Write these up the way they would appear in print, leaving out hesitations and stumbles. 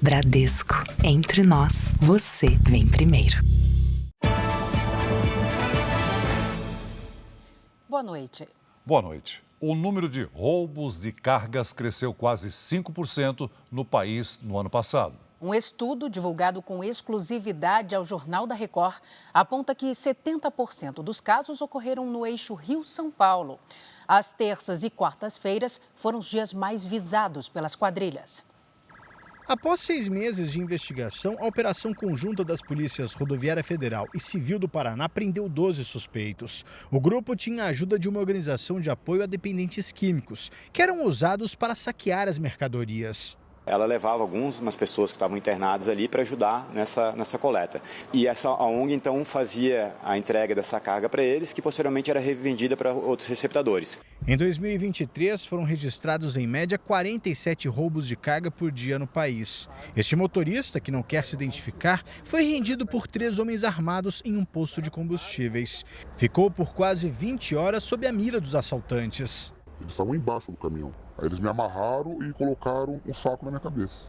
Bradesco. Entre nós, você vem primeiro. Boa noite. Boa noite. O número de roubos de cargas cresceu quase 5% no país no ano passado. Um estudo divulgado com exclusividade ao Jornal da Record aponta que 70% dos casos ocorreram no eixo Rio-São Paulo. As terças e quartas-feiras foram os dias mais visados pelas quadrilhas. Após 6 meses de investigação, a operação conjunta das polícias Rodoviária Federal e Civil do Paraná prendeu 12 suspeitos. O grupo tinha a ajuda de uma organização de apoio a dependentes químicos, que eram usados para saquear as mercadorias. Ela levava algumas pessoas que estavam internadas ali para ajudar nessa coleta. E a ONG, então, fazia a entrega dessa carga para eles, que posteriormente era revendida para outros receptadores. Em 2023, foram registrados, em média, 47 roubos de carga por dia no país. Este motorista, que não quer se identificar, foi rendido por 3 homens armados em um posto de combustíveis. Ficou por quase 20 horas sob a mira dos assaltantes. Eles estavam embaixo do caminhão. Aí eles me amarraram e colocaram um saco na minha cabeça.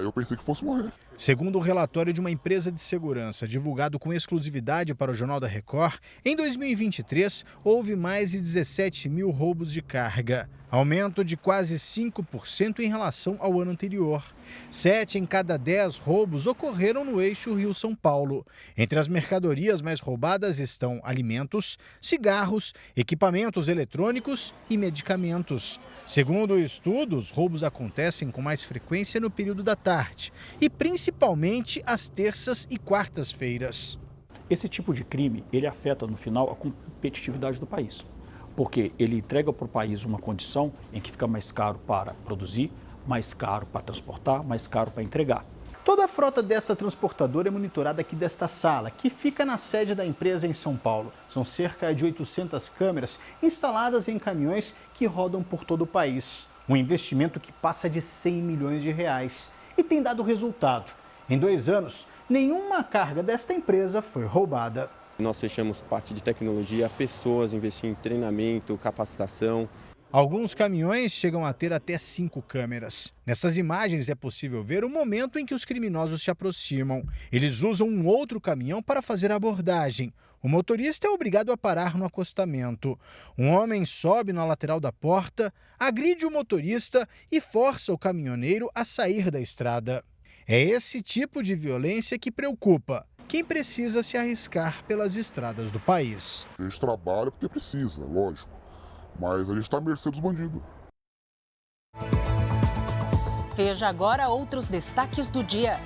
Eu pensei que fosse morrer. Segundo o relatório de uma empresa de segurança, divulgado com exclusividade para o Jornal da Record, em 2023 houve mais de 17 mil roubos de carga, aumento de quase 5% em relação ao ano anterior. 7 em cada 10 roubos ocorreram no eixo Rio-São Paulo. Entre as mercadorias mais roubadas estão alimentos, cigarros, equipamentos eletrônicos e medicamentos. Segundo o estudo, os roubos acontecem com mais frequência no período da tarde e principalmente às terças e quartas-feiras. Esse tipo de crime, ele afeta no final a competitividade do país, porque ele entrega para o país uma condição em que fica mais caro para produzir, mais caro para transportar, mais caro para entregar. Toda a frota dessa transportadora é monitorada aqui desta sala, que fica na sede da empresa em São Paulo. São cerca de 800 câmeras instaladas em caminhões que rodam por todo o país. Um investimento que passa de 100 milhões de reais e tem dado resultado. Em 2 anos, nenhuma carga desta empresa foi roubada. Nós fechamos parte de tecnologia, pessoas, investir em treinamento, capacitação. Alguns caminhões chegam a ter até 5 câmeras. Nessas imagens é possível ver o momento em que os criminosos se aproximam. Eles usam um outro caminhão para fazer a abordagem. O motorista é obrigado a parar no acostamento. Um homem sobe na lateral da porta, agride o motorista e força o caminhoneiro a sair da estrada. É esse tipo de violência que preocupa quem precisa se arriscar pelas estradas do país. A gente trabalha porque precisa, lógico. Mas a gente está à mercê dos bandidos. Veja agora outros destaques do dia.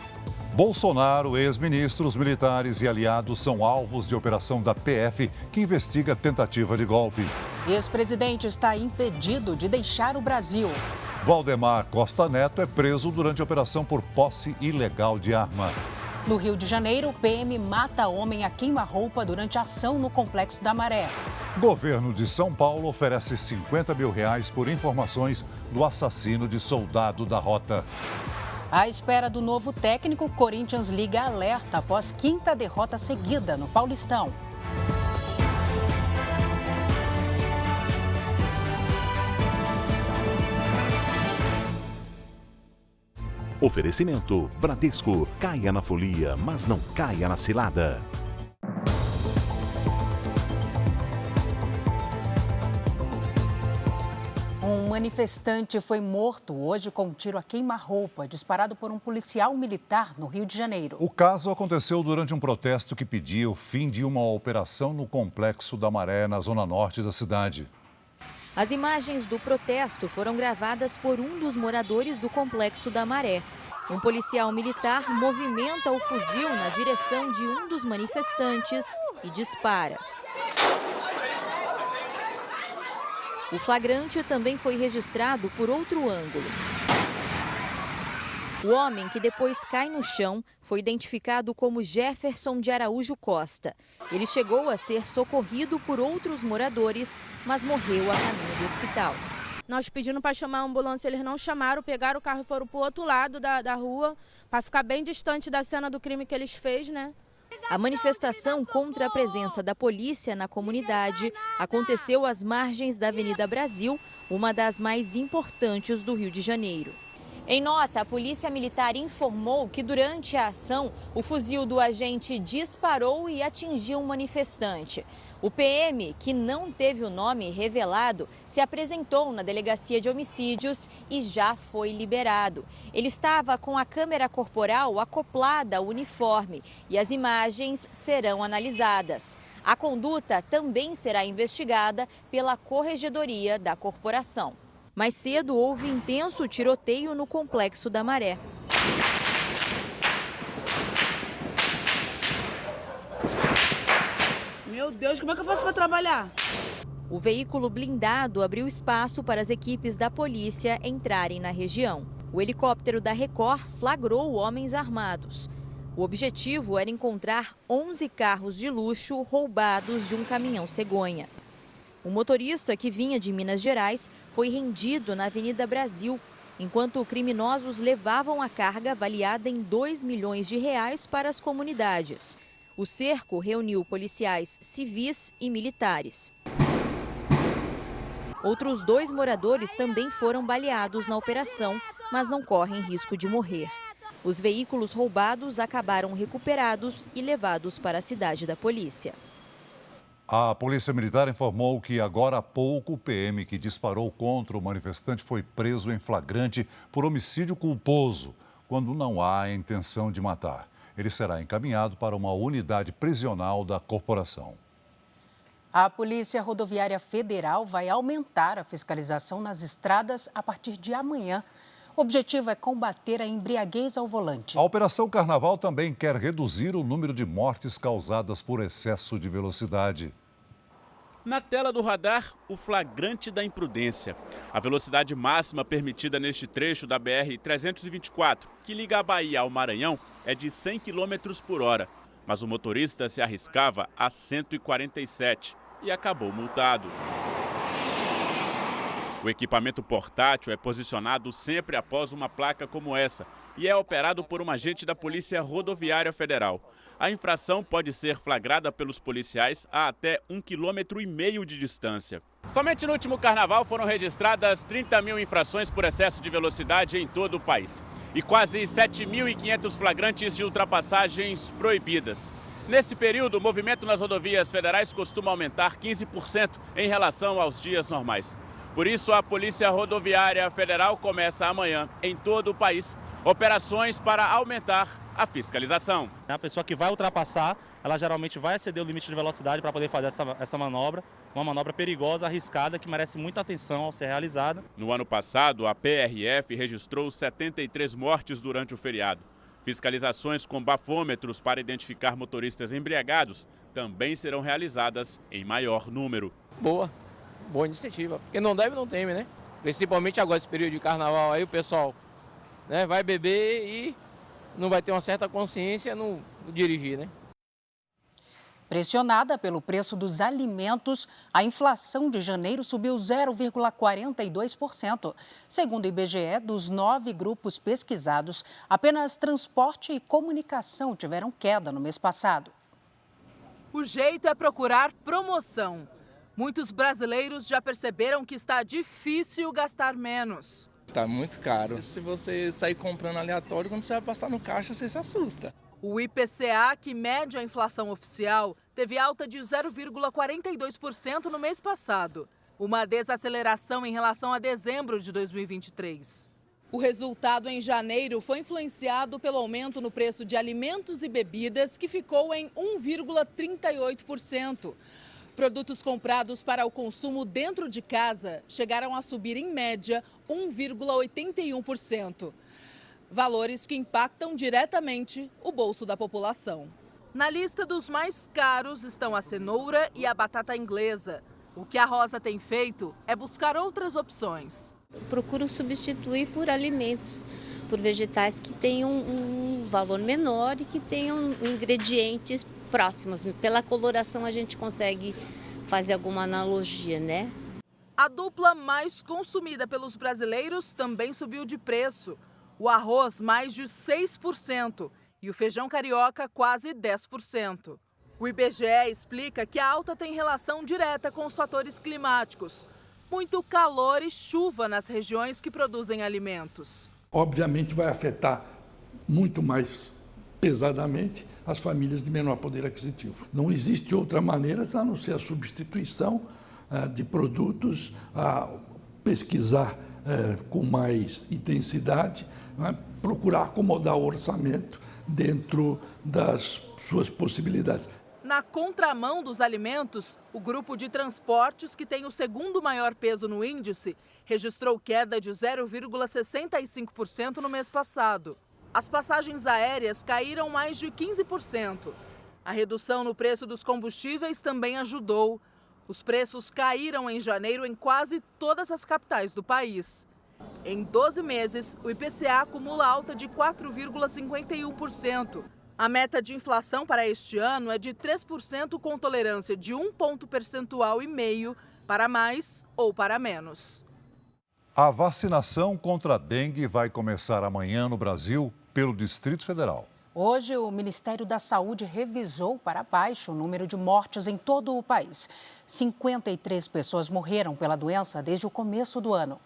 Bolsonaro, ex-ministros, militares e aliados são alvos de operação da PF, que investiga tentativa de golpe. Ex-presidente está impedido de deixar o Brasil. Valdemar Costa Neto é preso durante a operação por posse ilegal de arma. No Rio de Janeiro, o PM mata homem a queima-roupa durante ação no Complexo da Maré. Governo de São Paulo oferece R$50 mil por informações do assassino de soldado da Rota. À espera do novo técnico, Corinthians liga alerta após 5ª derrota seguida no Paulistão. Oferecimento Bradesco. Caia na folia, mas não caia na cilada. Um manifestante foi morto hoje com um tiro a queima-roupa disparado por um policial militar no Rio de Janeiro. O caso aconteceu durante um protesto que pedia o fim de uma operação no Complexo da Maré, na zona norte da cidade. As imagens do protesto foram gravadas por um dos moradores do Complexo da Maré. Um policial militar movimenta o fuzil na direção de um dos manifestantes e dispara. O flagrante também foi registrado por outro ângulo. O homem, que depois cai no chão, foi identificado como Jefferson de Araújo Costa. Ele chegou a ser socorrido por outros moradores, mas morreu a caminho do hospital. Nós pedindo para chamar a ambulância, eles não chamaram, pegaram o carro e foram para o outro lado da rua, para ficar bem distante da cena do crime que eles fez, né? A manifestação contra a presença da polícia na comunidade aconteceu às margens da Avenida Brasil, uma das mais importantes do Rio de Janeiro. Em nota, a Polícia Militar informou que durante a ação, o fuzil do agente disparou e atingiu um manifestante. O PM, que não teve o nome revelado, se apresentou na Delegacia de Homicídios e já foi liberado. Ele estava com a câmera corporal acoplada ao uniforme e as imagens serão analisadas. A conduta também será investigada pela Corregedoria da Corporação. Mais cedo, houve intenso tiroteio no Complexo da Maré. Meu Deus, como é que eu faço para trabalhar? O veículo blindado abriu espaço para as equipes da polícia entrarem na região. O helicóptero da Record flagrou homens armados. O objetivo era encontrar 11 carros de luxo roubados de um caminhão cegonha. O motorista, que vinha de Minas Gerais, foi rendido na Avenida Brasil, enquanto criminosos levavam a carga avaliada em R$2 milhões para as comunidades. O cerco reuniu policiais civis e militares. Outros 2 moradores também foram baleados na operação, mas não correm risco de morrer. Os veículos roubados acabaram recuperados e levados para a cidade da polícia. A Polícia Militar informou que agora há pouco o PM que disparou contra o manifestante foi preso em flagrante por homicídio culposo, quando não há a intenção de matar. Ele será encaminhado para uma unidade prisional da corporação. A Polícia Rodoviária Federal vai aumentar a fiscalização nas estradas a partir de amanhã. O objetivo é combater a embriaguez ao volante. A Operação Carnaval também quer reduzir o número de mortes causadas por excesso de velocidade. Na tela do radar, o flagrante da imprudência. A velocidade máxima permitida neste trecho da BR-324, que liga a Bahia ao Maranhão, é de 100 km por hora. Mas o motorista se arriscava a 147 e acabou multado. O equipamento portátil é posicionado sempre após uma placa como essa e é operado por um agente da Polícia Rodoviária Federal. A infração pode ser flagrada pelos policiais a até 1,5 km de distância. Somente no último carnaval foram registradas 30 mil infrações por excesso de velocidade em todo o país e quase 7.500 flagrantes de ultrapassagens proibidas. Nesse período, o movimento nas rodovias federais costuma aumentar 15% em relação aos dias normais. Por isso, a Polícia Rodoviária Federal começa amanhã, em todo o país, operações para aumentar a fiscalização. A pessoa que vai ultrapassar, ela geralmente vai exceder o limite de velocidade para poder fazer essa manobra, uma manobra perigosa, arriscada, que merece muita atenção ao ser realizada. No ano passado, a PRF registrou 73 mortes durante o feriado. Fiscalizações com bafômetros para identificar motoristas embriagados também serão realizadas em maior número. Boa iniciativa, porque não deve, não teme, né? Principalmente agora, esse período de carnaval, aí o pessoal, né, vai beber e não vai ter uma certa consciência no dirigir, né? Pressionada pelo preço dos alimentos, a inflação de janeiro subiu 0,42%. Segundo o IBGE, dos 9 grupos pesquisados, apenas transporte e comunicação tiveram queda no mês passado. O jeito é procurar promoção. Muitos brasileiros já perceberam que está difícil gastar menos. Tá muito caro. Se você sair comprando aleatório, quando você vai passar no caixa, você se assusta. O IPCA, que mede a inflação oficial, teve alta de 0,42% no mês passado, uma desaceleração em relação a dezembro de 2023. O resultado em janeiro foi influenciado pelo aumento no preço de alimentos e bebidas, que ficou em 1,38%. Produtos comprados para o consumo dentro de casa chegaram a subir, em média, 1,81%. Valores que impactam diretamente o bolso da população. Na lista dos mais caros estão a cenoura e a batata inglesa. O que a Rosa tem feito é buscar outras opções. Procuro substituir por alimentos, por vegetais que tenham um valor menor e que tenham ingredientes próximos. Pela coloração a gente consegue fazer alguma analogia, né? A dupla mais consumida pelos brasileiros também subiu de preço. O arroz mais de 6% e o feijão carioca quase 10%. O IBGE explica que a alta tem relação direta com os fatores climáticos. Muito calor e chuva nas regiões que produzem alimentos. obviamente vai afetar muito mais pesadamente as famílias de menor poder aquisitivo. Não existe outra maneira a não ser a substituição de produtos, a pesquisar com mais intensidade, procurar acomodar o orçamento dentro das suas possibilidades. Na contramão dos alimentos, o grupo de transportes, que tem o segundo maior peso no índice, registrou queda de 0,65% no mês passado. As passagens aéreas caíram mais de 15%. A redução no preço dos combustíveis também ajudou. Os preços caíram em janeiro em quase todas as capitais do país. Em 12 meses, o IPCA acumula alta de 4,51%. A meta de inflação para este ano é de 3%, com tolerância de 1,5 ponto percentual para mais ou para menos. A vacinação contra a dengue vai começar amanhã no Brasil pelo Distrito Federal. Hoje, o Ministério da Saúde revisou para baixo o número de mortes em todo o país. 53 pessoas morreram pela doença desde o começo do ano.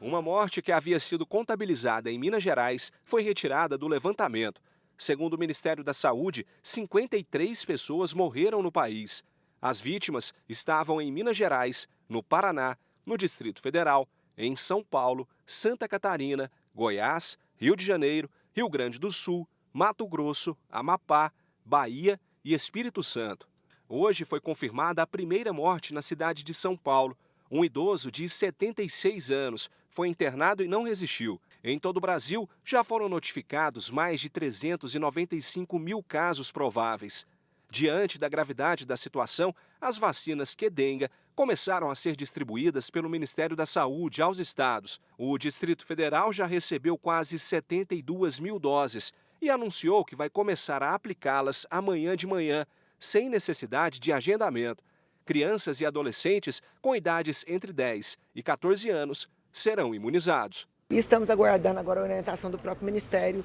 Uma morte que havia sido contabilizada em Minas Gerais foi retirada do levantamento. Segundo o Ministério da Saúde, 53 pessoas morreram no país. As vítimas estavam em Minas Gerais, no Paraná, no Distrito Federal, em São Paulo, Santa Catarina, Goiás, Rio de Janeiro, Rio Grande do Sul, Mato Grosso, Amapá, Bahia e Espírito Santo. Hoje foi confirmada a primeira morte na cidade de São Paulo. Um idoso de 76 anos foi internado e não resistiu. Em todo o Brasil, já foram notificados mais de 395 mil casos prováveis. Diante da gravidade da situação, as vacinas Qdenga começaram a ser distribuídas pelo Ministério da Saúde aos estados. O Distrito Federal já recebeu quase 72 mil doses e anunciou que vai começar a aplicá-las amanhã de manhã, sem necessidade de agendamento. Crianças e adolescentes com idades entre 10 e 14 anos serão imunizados. E estamos aguardando agora a orientação do próprio Ministério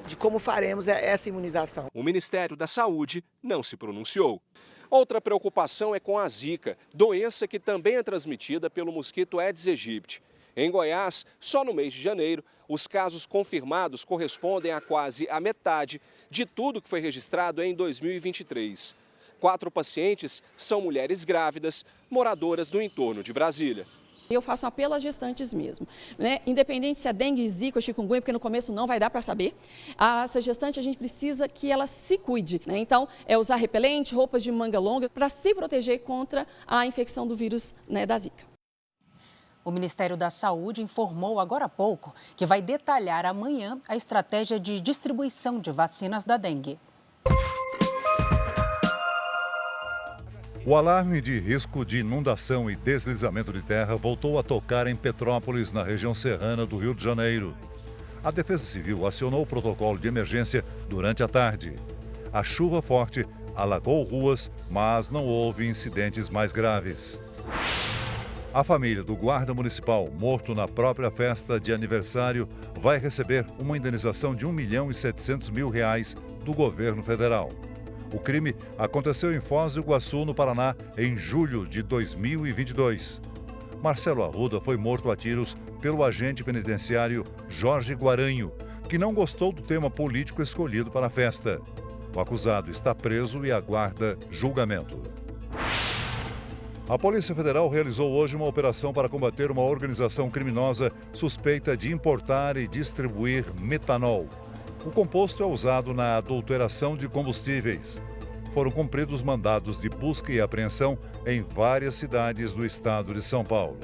de como faremos essa imunização. O Ministério da Saúde não se pronunciou. Outra preocupação é com a Zika, doença que também é transmitida pelo mosquito Aedes aegypti. Em Goiás, só no mês de janeiro, os casos confirmados correspondem a quase a metade de tudo que foi registrado em 2023. 4 pacientes são mulheres grávidas, moradoras do entorno de Brasília. Eu faço um apelo às gestantes mesmo, né? Independente se é dengue, zika ou chikungunya, porque no começo não vai dar para saber. Essa gestante, a gente precisa que ela se cuide, né? Então, é usar repelente, roupas de manga longa, para se proteger contra a infecção do vírus, né, da zika. O Ministério da Saúde informou agora há pouco que vai detalhar amanhã a estratégia de distribuição de vacinas da dengue. O alarme de risco de inundação e deslizamento de terra voltou a tocar em Petrópolis, na região serrana do Rio de Janeiro. A Defesa Civil acionou o protocolo de emergência durante a tarde. A chuva forte alagou ruas, mas não houve incidentes mais graves. A família do guarda municipal, morto na própria festa de aniversário, vai receber uma indenização de R$ 1.700.000 do governo federal. O crime aconteceu em Foz do Iguaçu, no Paraná, em julho de 2022. Marcelo Arruda foi morto a tiros pelo agente penitenciário Jorge Guaranho, que não gostou do tema político escolhido para a festa. O acusado está preso e aguarda julgamento. A Polícia Federal realizou hoje uma operação para combater uma organização criminosa suspeita de importar e distribuir metanol. O composto é usado na adulteração de combustíveis. Foram cumpridos mandados de busca e apreensão em várias cidades do estado de São Paulo.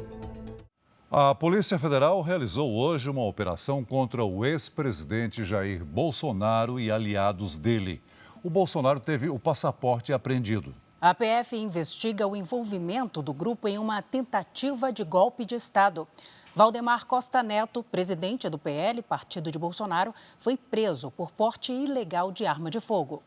A Polícia Federal realizou hoje uma operação contra o ex-presidente Jair Bolsonaro e aliados dele. O Bolsonaro teve o passaporte apreendido. A PF investiga o envolvimento do grupo em uma tentativa de golpe de Estado. Valdemar Costa Neto, presidente do PL, partido de Bolsonaro, foi preso por porte ilegal de arma de fogo.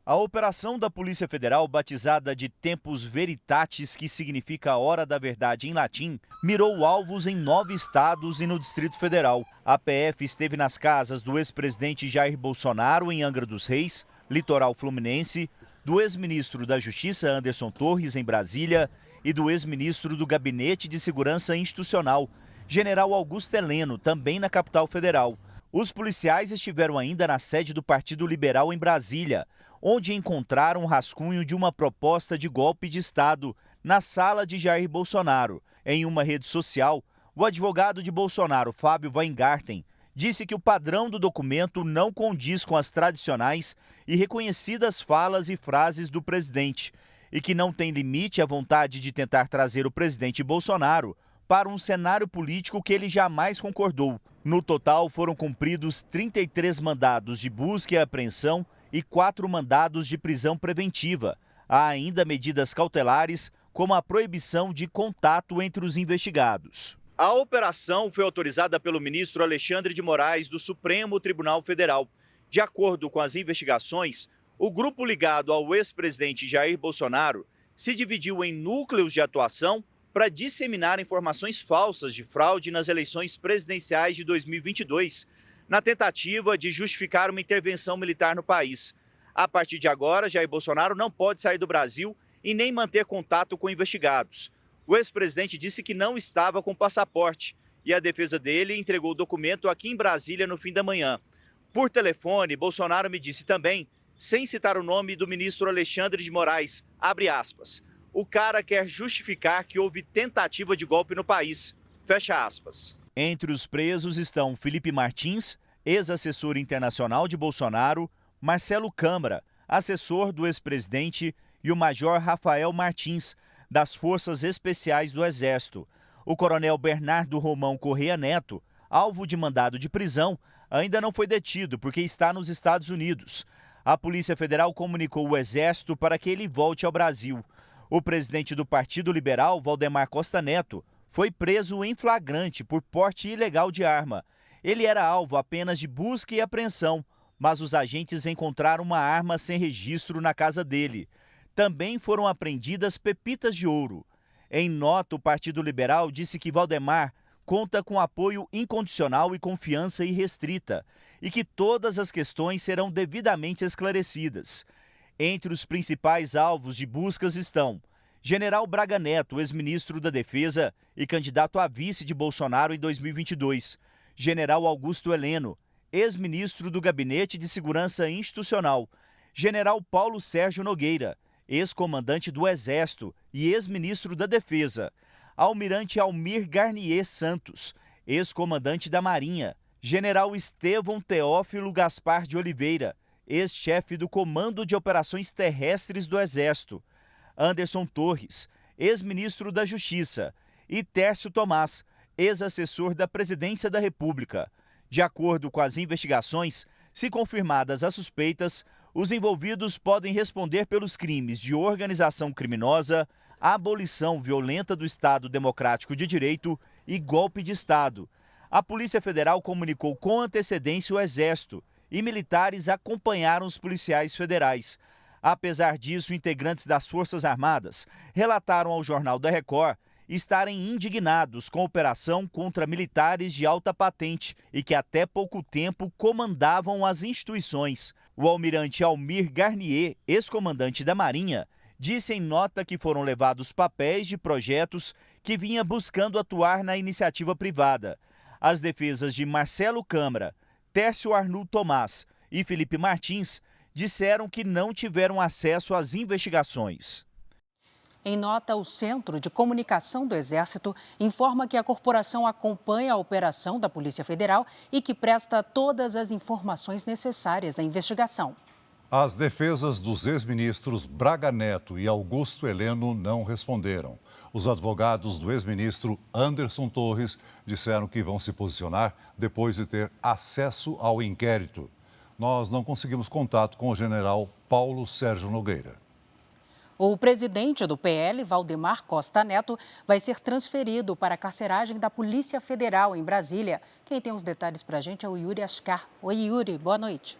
A operação da Polícia Federal, batizada de Tempus Veritatis, que significa Hora da Verdade em latim, mirou alvos em 9 estados e no Distrito Federal. A PF esteve nas casas do ex-presidente Jair Bolsonaro, em Angra dos Reis, Litoral Fluminense, do ex-ministro da Justiça Anderson Torres, em Brasília, e do ex-ministro do Gabinete de Segurança Institucional, General Augusto Heleno, também na capital federal. Os policiais estiveram ainda na sede do Partido Liberal em Brasília, onde encontraram um rascunho de uma proposta de golpe de Estado na sala de Jair Bolsonaro. Em uma rede social, o advogado de Bolsonaro, Fábio Weingarten, disse que o padrão do documento não condiz com as tradicionais e reconhecidas falas e frases do presidente e que não tem limite à vontade de tentar trazer o presidente Bolsonaro para um cenário político que ele jamais concordou. No total, foram cumpridos 33 mandados de busca e apreensão e 4 mandados de prisão preventiva. Há ainda medidas cautelares, como a proibição de contato entre os investigados. A operação foi autorizada pelo ministro Alexandre de Moraes, do Supremo Tribunal Federal. De acordo com as investigações, o grupo ligado ao ex-presidente Jair Bolsonaro se dividiu em núcleos de atuação para disseminar informações falsas de fraude nas eleições presidenciais de 2022, na tentativa de justificar uma intervenção militar no país. A partir de agora, Jair Bolsonaro não pode sair do Brasil e nem manter contato com investigados. O ex-presidente disse que não estava com passaporte e a defesa dele entregou o documento aqui em Brasília no fim da manhã. Por telefone, Bolsonaro me disse também, sem citar o nome do ministro Alexandre de Moraes, abre aspas, o cara quer justificar que houve tentativa de golpe no país, fecha aspas. Entre os presos estão Felipe Martins, ex-assessor internacional de Bolsonaro, Marcelo Câmara, assessor do ex-presidente, e o major Rafael Martins, das Forças Especiais do Exército. O coronel Bernardo Romão Correia Neto, alvo de mandado de prisão, ainda não foi detido porque está nos Estados Unidos. A Polícia Federal comunicou o Exército para que ele volte ao Brasil. O presidente do Partido Liberal, Valdemar Costa Neto, foi preso em flagrante por porte ilegal de arma. Ele era alvo apenas de busca e apreensão, mas os agentes encontraram uma arma sem registro na casa dele. Também foram apreendidas pepitas de ouro. Em nota, o Partido Liberal disse que Valdemar conta com apoio incondicional e confiança irrestrita e que todas as questões serão devidamente esclarecidas. Entre os principais alvos de buscas estão General Braga Neto, ex-ministro da Defesa e candidato a vice de Bolsonaro em 2022, General Augusto Heleno, ex-ministro do Gabinete de Segurança Institucional, General Paulo Sérgio Nogueira, ex-comandante do Exército e ex-ministro da Defesa, Almirante Almir Garnier Santos, ex-comandante da Marinha, General Estevão Teófilo Gaspar de Oliveira, ex-chefe do Comando de Operações Terrestres do Exército, Anderson Torres, ex-ministro da Justiça, e Tércio Tomás, ex-assessor da Presidência da República. De acordo com as investigações, se confirmadas as suspeitas, os envolvidos podem responder pelos crimes de organização criminosa, abolição violenta do Estado Democrático de Direito e golpe de Estado. A Polícia Federal comunicou com antecedência o Exército e militares acompanharam os policiais federais. Apesar disso, integrantes das Forças Armadas relataram ao Jornal da Record estarem indignados com a operação contra militares de alta patente e que até pouco tempo comandavam as instituições. O almirante Almir Garnier, ex-comandante da Marinha, disse em nota que foram levados papéis de projetos que vinha buscando atuar na iniciativa privada. As defesas de Marcelo Câmara, Tércio Arnul Tomás e Felipe Martins disseram que não tiveram acesso às investigações. Em nota, o Centro de Comunicação do Exército informa que a corporação acompanha a operação da Polícia Federal e que presta todas as informações necessárias à investigação. As defesas dos ex-ministros Braga Neto e Augusto Heleno não responderam. Os advogados do ex-ministro Anderson Torres disseram que vão se posicionar depois de ter acesso ao inquérito. Nós não conseguimos contato com o general Paulo Sérgio Nogueira. O presidente do PL, Valdemar Costa Neto, vai ser transferido para a carceragem da Polícia Federal em Brasília. Quem tem os detalhes para a gente é o Yuri Ascar. Oi, Yuri, boa noite.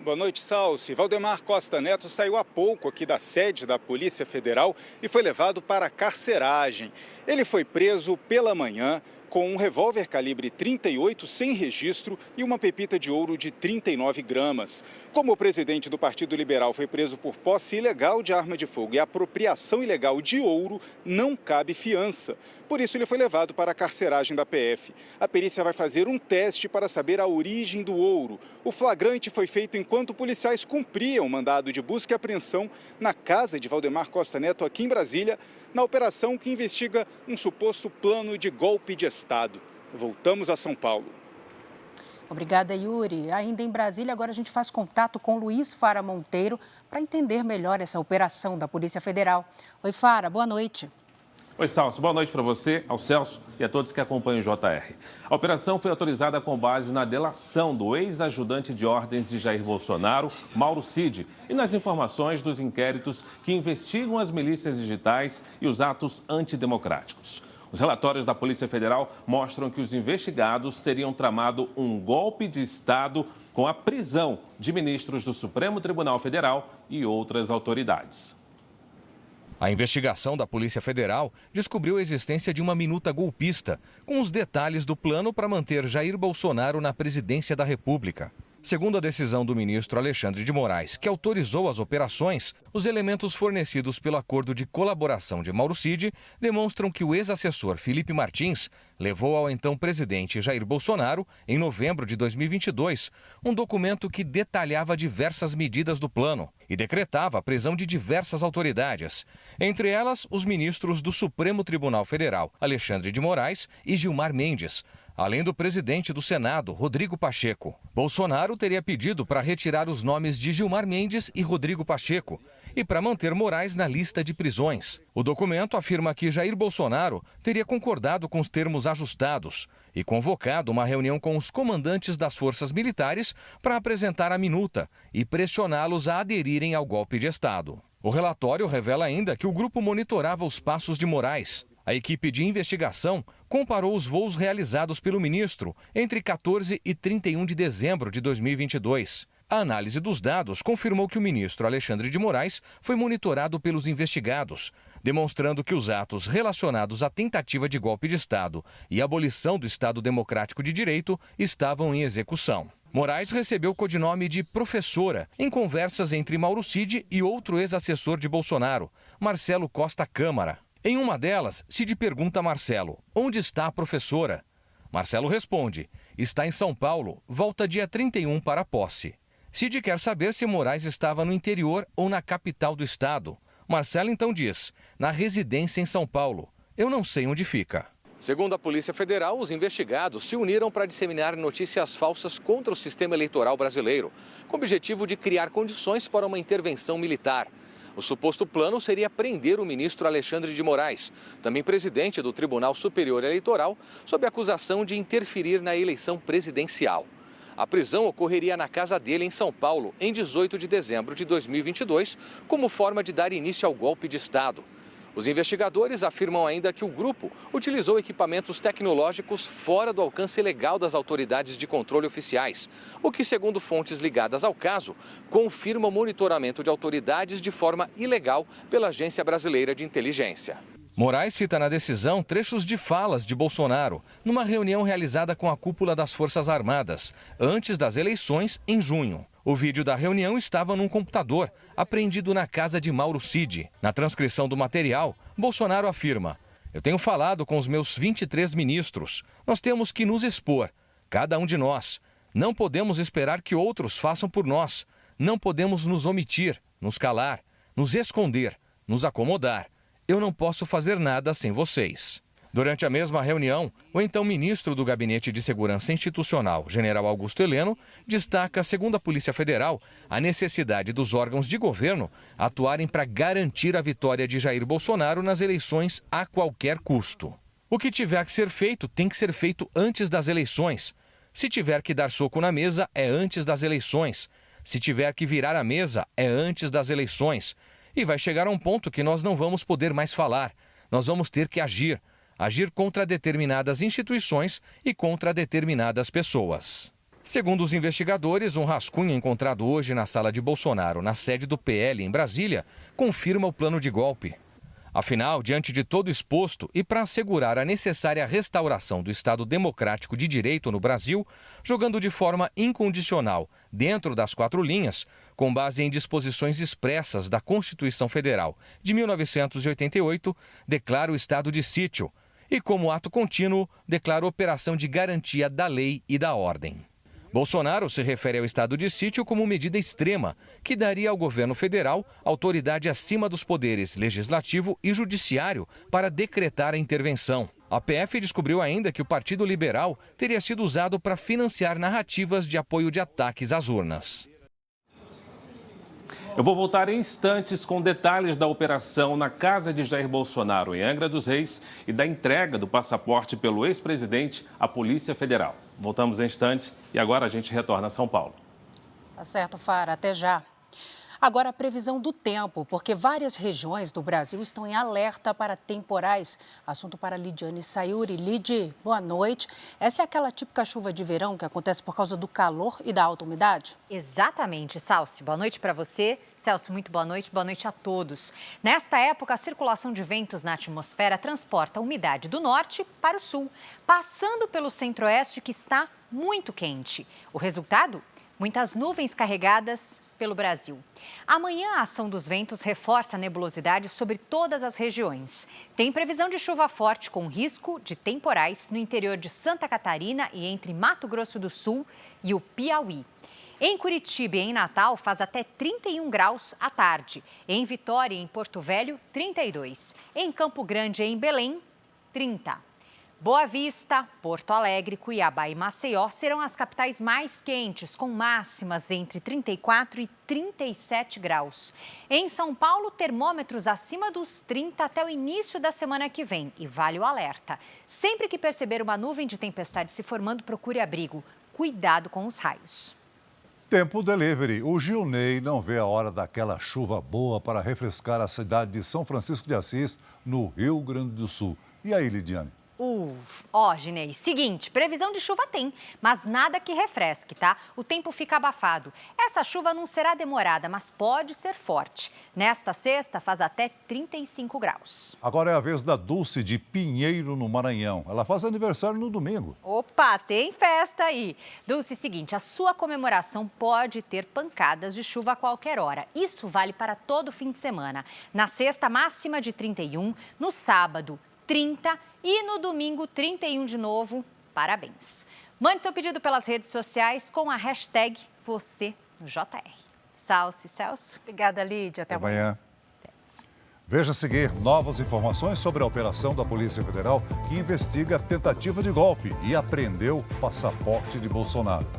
Boa noite, Salsi. Valdemar Costa Neto saiu há pouco aqui da sede da Polícia Federal e foi levado para a carceragem. Ele foi preso pela manhã com um revólver calibre 38 sem registro e uma pepita de ouro de 39 gramas. Como o presidente do Partido Liberal foi preso por posse ilegal de arma de fogo e apropriação ilegal de ouro, não cabe fiança. Por isso, ele foi levado para a carceragem da PF. A perícia vai fazer um teste para saber a origem do ouro. O flagrante foi feito enquanto policiais cumpriam o mandado de busca e apreensão na casa de Valdemar Costa Neto, aqui em Brasília, na operação que investiga um suposto plano de golpe de Estado. Voltamos a São Paulo. Obrigada, Yuri. Ainda em Brasília, agora a gente faz contato com Luiz Fara Monteiro para entender melhor essa operação da Polícia Federal. Oi, Fara, boa noite. Oi, Celso. Boa noite para você, ao Celso e a todos que acompanham o JR. A operação foi autorizada com base na delação do ex-ajudante de ordens de Jair Bolsonaro, Mauro Cid, e nas informações dos inquéritos que investigam as milícias digitais e os atos antidemocráticos. Os relatórios da Polícia Federal mostram que os investigados teriam tramado um golpe de Estado com a prisão de ministros do Supremo Tribunal Federal e outras autoridades. A investigação da Polícia Federal descobriu a existência de uma minuta golpista, com os detalhes do plano para manter Jair Bolsonaro na presidência da República. Segundo a decisão do ministro Alexandre de Moraes, que autorizou as operações, os elementos fornecidos pelo acordo de colaboração de Mauro Cid demonstram que o ex-assessor Felipe Martins levou ao então presidente Jair Bolsonaro, em novembro de 2022, um documento que detalhava diversas medidas do plano e decretava a prisão de diversas autoridades, entre elas os ministros do Supremo Tribunal Federal, Alexandre de Moraes e Gilmar Mendes, além do presidente do Senado, Rodrigo Pacheco. Bolsonaro teria pedido para retirar os nomes de Gilmar Mendes e Rodrigo Pacheco e para manter Moraes na lista de prisões. O documento afirma que Jair Bolsonaro teria concordado com os termos ajustados e convocado uma reunião com os comandantes das forças militares para apresentar a minuta e pressioná-los a aderirem ao golpe de Estado. O relatório revela ainda que o grupo monitorava os passos de Moraes. A equipe de investigação comparou os voos realizados pelo ministro entre 14 e 31 de dezembro de 2022. A análise dos dados confirmou que o ministro Alexandre de Moraes foi monitorado pelos investigados, demonstrando que os atos relacionados à tentativa de golpe de Estado e abolição do Estado Democrático de Direito estavam em execução. Moraes recebeu o codinome de professora em conversas entre Mauro Cid e outro ex-assessor de Bolsonaro, Marcelo Costa Câmara. Em uma delas, Cid pergunta a Marcelo, onde está a professora? Marcelo responde, está em São Paulo, volta dia 31 para a posse. Cid quer saber se Moraes estava no interior ou na capital do estado. Marcelo então diz, na residência em São Paulo, eu não sei onde fica. Segundo a Polícia Federal, os investigados se uniram para disseminar notícias falsas contra o sistema eleitoral brasileiro, com o objetivo de criar condições para uma intervenção militar. O suposto plano seria prender o ministro Alexandre de Moraes, também presidente do Tribunal Superior Eleitoral, sob acusação de interferir na eleição presidencial. A prisão ocorreria na casa dele em São Paulo, em 18 de dezembro de 2022, como forma de dar início ao golpe de Estado. Os investigadores afirmam ainda que o grupo utilizou equipamentos tecnológicos fora do alcance legal das autoridades de controle oficiais, o que, segundo fontes ligadas ao caso, confirma o monitoramento de autoridades de forma ilegal pela Agência Brasileira de Inteligência. Moraes cita na decisão trechos de falas de Bolsonaro numa reunião realizada com a cúpula das Forças Armadas, antes das eleições, em junho. O vídeo da reunião estava num computador, apreendido na casa de Mauro Cid. Na transcrição do material, Bolsonaro afirma, eu tenho falado com os meus 23 ministros. Nós temos que nos expor, cada um de nós. Não podemos esperar que outros façam por nós. Não podemos nos omitir, nos calar, nos esconder, nos acomodar. Eu não posso fazer nada sem vocês. Durante a mesma reunião, o então ministro do Gabinete de Segurança Institucional, general Augusto Heleno, destaca, segundo a Polícia Federal, a necessidade dos órgãos de governo atuarem para garantir a vitória de Jair Bolsonaro nas eleições a qualquer custo. O que tiver que ser feito, tem que ser feito antes das eleições. Se tiver que dar soco na mesa, é antes das eleições. Se tiver que virar a mesa, é antes das eleições. E vai chegar a um ponto que nós não vamos poder mais falar. Nós vamos ter que agir. Agir contra determinadas instituições e contra determinadas pessoas. Segundo os investigadores, um rascunho encontrado hoje na sala de Bolsonaro, na sede do PL em Brasília, confirma o plano de golpe. Afinal, diante de todo exposto e para assegurar a necessária restauração do Estado democrático de direito no Brasil, jogando de forma incondicional dentro das 4 linhas, com base em disposições expressas da Constituição Federal de 1988, declara o estado de sítio e, como ato contínuo, declara operação de garantia da lei e da ordem. Bolsonaro se refere ao estado de sítio como medida extrema, que daria ao governo federal autoridade acima dos poderes legislativo e judiciário para decretar a intervenção. A PF descobriu ainda que o Partido Liberal teria sido usado para financiar narrativas de apoio de ataques às urnas. Eu vou voltar em instantes com detalhes da operação na casa de Jair Bolsonaro, em Angra dos Reis, e da entrega do passaporte pelo ex-presidente à Polícia Federal. Voltamos em instantes e agora a gente retorna a São Paulo. Tá certo, Fara. Até já. Agora, a previsão do tempo, porque várias regiões do Brasil estão em alerta para temporais. Assunto para Lidiane Sayuri. Lid, boa noite. Essa é aquela típica chuva de verão que acontece por causa do calor e da alta umidade? Exatamente, Salsi. Boa noite para você. Celso, muito boa noite a todos. Nesta época, a circulação de ventos na atmosfera transporta a umidade do norte para o sul, passando pelo centro-oeste, que está muito quente. O resultado? Muitas nuvens carregadas pelo Brasil. Amanhã, a ação dos ventos reforça a nebulosidade sobre todas as regiões. Tem previsão de chuva forte com risco de temporais no interior de Santa Catarina e entre Mato Grosso do Sul e o Piauí. Em Curitiba e em Natal, faz até 31 graus à tarde. Em Vitória e em Porto Velho, 32. Em Campo Grande e em Belém, 30. Boa Vista, Porto Alegre, Cuiabá e Maceió serão as capitais mais quentes, com máximas entre 34 e 37 graus. Em São Paulo, termômetros acima dos 30 até o início da semana que vem. E vale o alerta. Sempre que perceber uma nuvem de tempestade se formando, procure abrigo. Cuidado com os raios. Tempo delivery. O Gilney não vê a hora daquela chuva boa para refrescar a cidade de São Francisco de Assis, no Rio Grande do Sul. E aí, Lidiane? Ginei, seguinte, previsão de chuva tem, mas nada que refresque, tá? O tempo fica abafado. Essa chuva não será demorada, mas pode ser forte. Nesta sexta, faz até 35 graus. Agora é a vez da Dulce de Pinheiro, no Maranhão. Ela faz aniversário no domingo. Opa, tem festa aí. Dulce, seguinte, a sua comemoração pode ter pancadas de chuva a qualquer hora. Isso vale para todo o fim de semana. Na sexta, máxima de 31, no sábado, 30 e no domingo 31 de novo. Parabéns. Mande seu pedido pelas redes sociais com a hashtag #VocêNoJR. Salce, Celso. Obrigada, Lídia. Até amanhã. Veja a seguir novas informações sobre a operação da Polícia Federal que investiga a tentativa de golpe e apreendeu passaporte de Bolsonaro.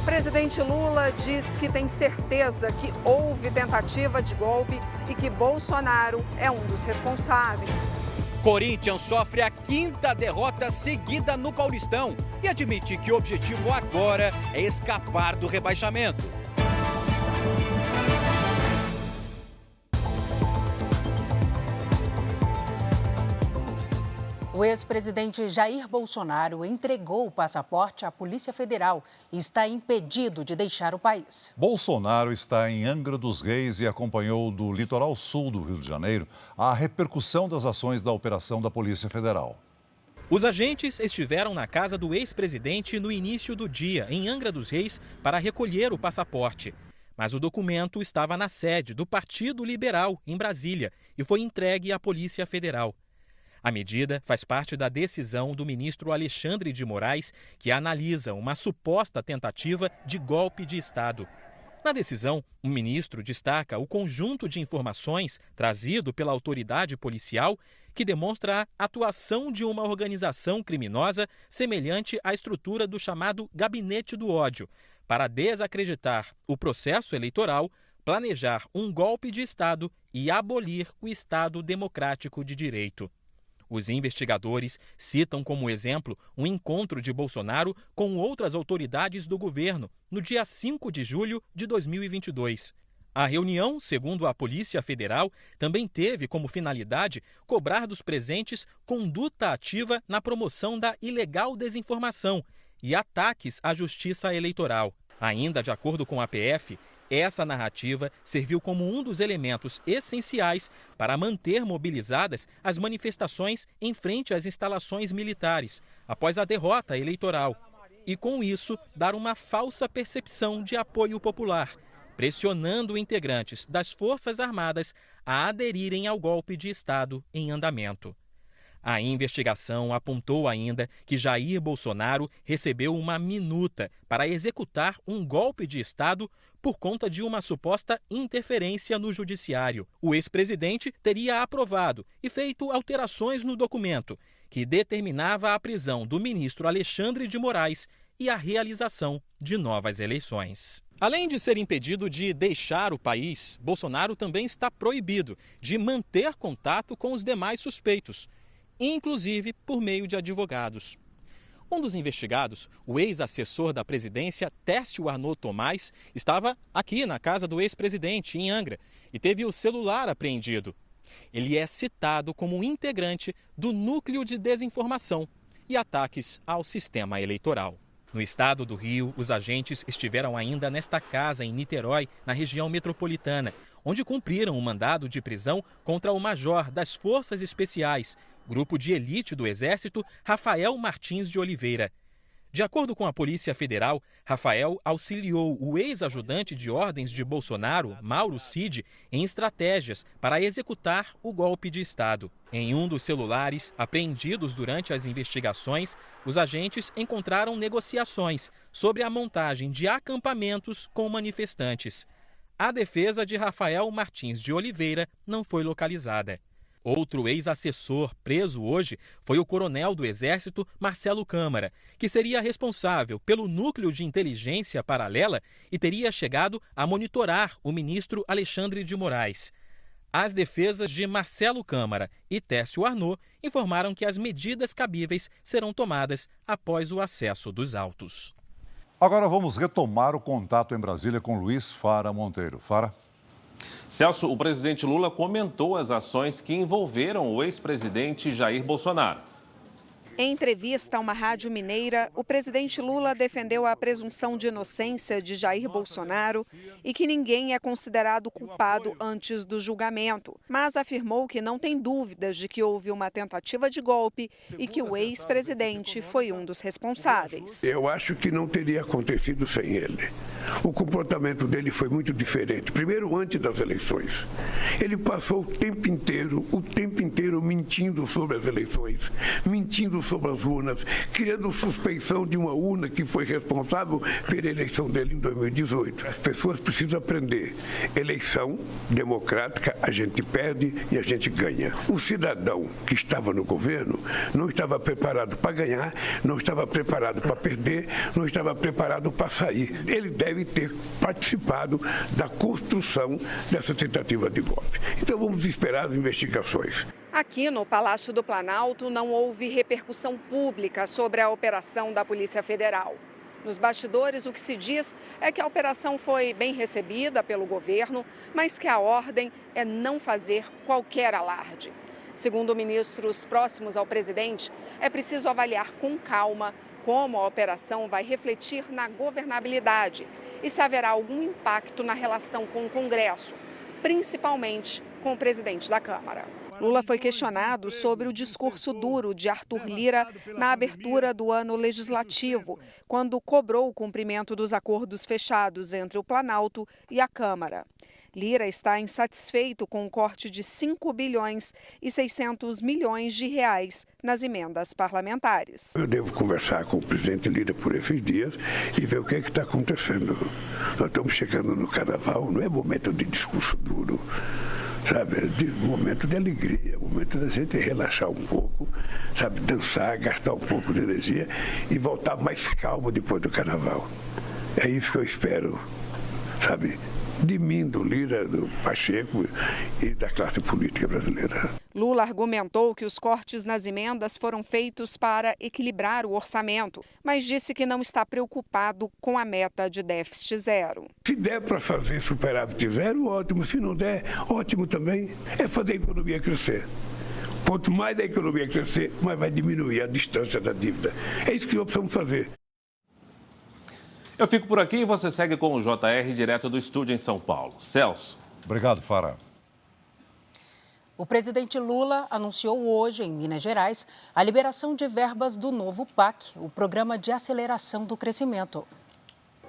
O presidente Lula diz que tem certeza que houve tentativa de golpe e que Bolsonaro é um dos responsáveis. Corinthians sofre a 5ª derrota seguida no Paulistão e admite que o objetivo agora é escapar do rebaixamento. O ex-presidente Jair Bolsonaro entregou o passaporte à Polícia Federal e está impedido de deixar o país. Bolsonaro está em Angra dos Reis e acompanhou do litoral sul do Rio de Janeiro a repercussão das ações da operação da Polícia Federal. Os agentes estiveram na casa do ex-presidente no início do dia, em Angra dos Reis, para recolher o passaporte. Mas o documento estava na sede do Partido Liberal, em Brasília, e foi entregue à Polícia Federal. A medida faz parte da decisão do ministro Alexandre de Moraes, que analisa uma suposta tentativa de golpe de Estado. Na decisão, o ministro destaca o conjunto de informações trazido pela autoridade policial que demonstra a atuação de uma organização criminosa semelhante à estrutura do chamado Gabinete do Ódio, para desacreditar o processo eleitoral, planejar um golpe de Estado e abolir o Estado democrático de direito. Os investigadores citam como exemplo um encontro de Bolsonaro com outras autoridades do governo no dia 5 de julho de 2022. A reunião, segundo a Polícia Federal, também teve como finalidade cobrar dos presentes conduta ativa na promoção da ilegal desinformação e ataques à justiça eleitoral. Ainda de acordo com a PF, Essa narrativa serviu como um dos elementos essenciais para manter mobilizadas as manifestações em frente às instalações militares, após a derrota eleitoral. E, com isso, dar uma falsa percepção de apoio popular, pressionando integrantes das Forças Armadas a aderirem ao golpe de Estado em andamento. A investigação apontou ainda que Jair Bolsonaro recebeu uma minuta para executar um golpe de Estado por conta de uma suposta interferência no judiciário. O ex-presidente teria aprovado e feito alterações no documento, que determinava a prisão do ministro Alexandre de Moraes e a realização de novas eleições. Além de ser impedido de deixar o país, Bolsonaro também está proibido de manter contato com os demais suspeitos, inclusive por meio de advogados. Um dos investigados, o ex-assessor da presidência, Tércio Arnaud Tomás, estava aqui na casa do ex-presidente, em Angra, e teve o celular apreendido. Ele é citado como integrante do núcleo de desinformação e ataques ao sistema eleitoral. No estado do Rio, os agentes estiveram ainda nesta casa em Niterói, na região metropolitana, onde cumpriram um mandado de prisão contra o major das Forças Especiais, grupo de elite do Exército, Rafael Martins de Oliveira. De acordo com a Polícia Federal, Rafael auxiliou o ex-ajudante de ordens de Bolsonaro, Mauro Cid, em estratégias para executar o golpe de Estado. Em um dos celulares apreendidos durante as investigações, os agentes encontraram negociações sobre a montagem de acampamentos com manifestantes. A defesa de Rafael Martins de Oliveira não foi localizada. Outro ex-assessor preso hoje foi o coronel do Exército, Marcelo Câmara, que seria responsável pelo núcleo de inteligência paralela e teria chegado a monitorar o ministro Alexandre de Moraes. As defesas de Marcelo Câmara e Tércio Arnaud informaram que as medidas cabíveis serão tomadas após o acesso dos autos. Agora vamos retomar o contato em Brasília com Luiz Fara Monteiro. Fara. Celso, o presidente Lula comentou as ações que envolveram o ex-presidente Jair Bolsonaro. Em entrevista a uma rádio mineira, o presidente Lula defendeu a presunção de inocência de Jair Bolsonaro e que ninguém é considerado culpado antes do julgamento, mas afirmou que não tem dúvidas de que houve uma tentativa de golpe e que o ex-presidente foi um dos responsáveis. Eu acho que não teria acontecido sem ele. O comportamento dele foi muito diferente. Primeiro, antes das eleições. Ele passou o tempo inteiro mentindo sobre as eleições, mentindo sobre as urnas, criando suspeição de uma urna que foi responsável pela eleição dele em 2018. As pessoas precisam aprender. Eleição democrática, a gente perde e a gente ganha. O cidadão que estava no governo não estava preparado para ganhar, não estava preparado para perder, não estava preparado para sair. Ele deve ter participado da construção dessa tentativa de golpe. Então vamos esperar as investigações. Aqui no Palácio do Planalto não houve repercussão pública sobre a operação da Polícia Federal. Nos bastidores, o que se diz é que a operação foi bem recebida pelo governo, mas que a ordem é não fazer qualquer alarde. Segundo ministros próximos ao presidente, é preciso avaliar com calma como a operação vai refletir na governabilidade e se haverá algum impacto na relação com o Congresso, principalmente com o presidente da Câmara. Lula foi questionado sobre o discurso duro de Arthur Lira na abertura do ano legislativo, quando cobrou o cumprimento dos acordos fechados entre o Planalto e a Câmara. Lira está insatisfeito com o corte de 5 bilhões e 600 milhões de reais nas emendas parlamentares. Eu devo conversar com o presidente Lira por esses dias e ver o que está acontecendo. Nós estamos chegando no carnaval, não é momento de discurso duro, sabe? Momento de alegria, momento da gente relaxar um pouco, sabe? Dançar, gastar um pouco de energia e voltar mais calmo depois do carnaval. É isso que eu espero, sabe? De mim, do Lira, do Pacheco e da classe política brasileira. Lula argumentou que os cortes nas emendas foram feitos para equilibrar o orçamento, mas disse que não está preocupado com a meta de déficit zero. Se der para fazer superávit zero, ótimo. Se não der, ótimo também. É fazer a economia crescer. Quanto mais a economia crescer, mais vai diminuir a distância da dívida. É isso que nós precisamos fazer. Eu fico por aqui e você segue com o JR direto do estúdio em São Paulo. Celso. Obrigado, Fara. O presidente Lula anunciou hoje, em Minas Gerais, a liberação de verbas do novo PAC, o Programa de Aceleração do Crescimento.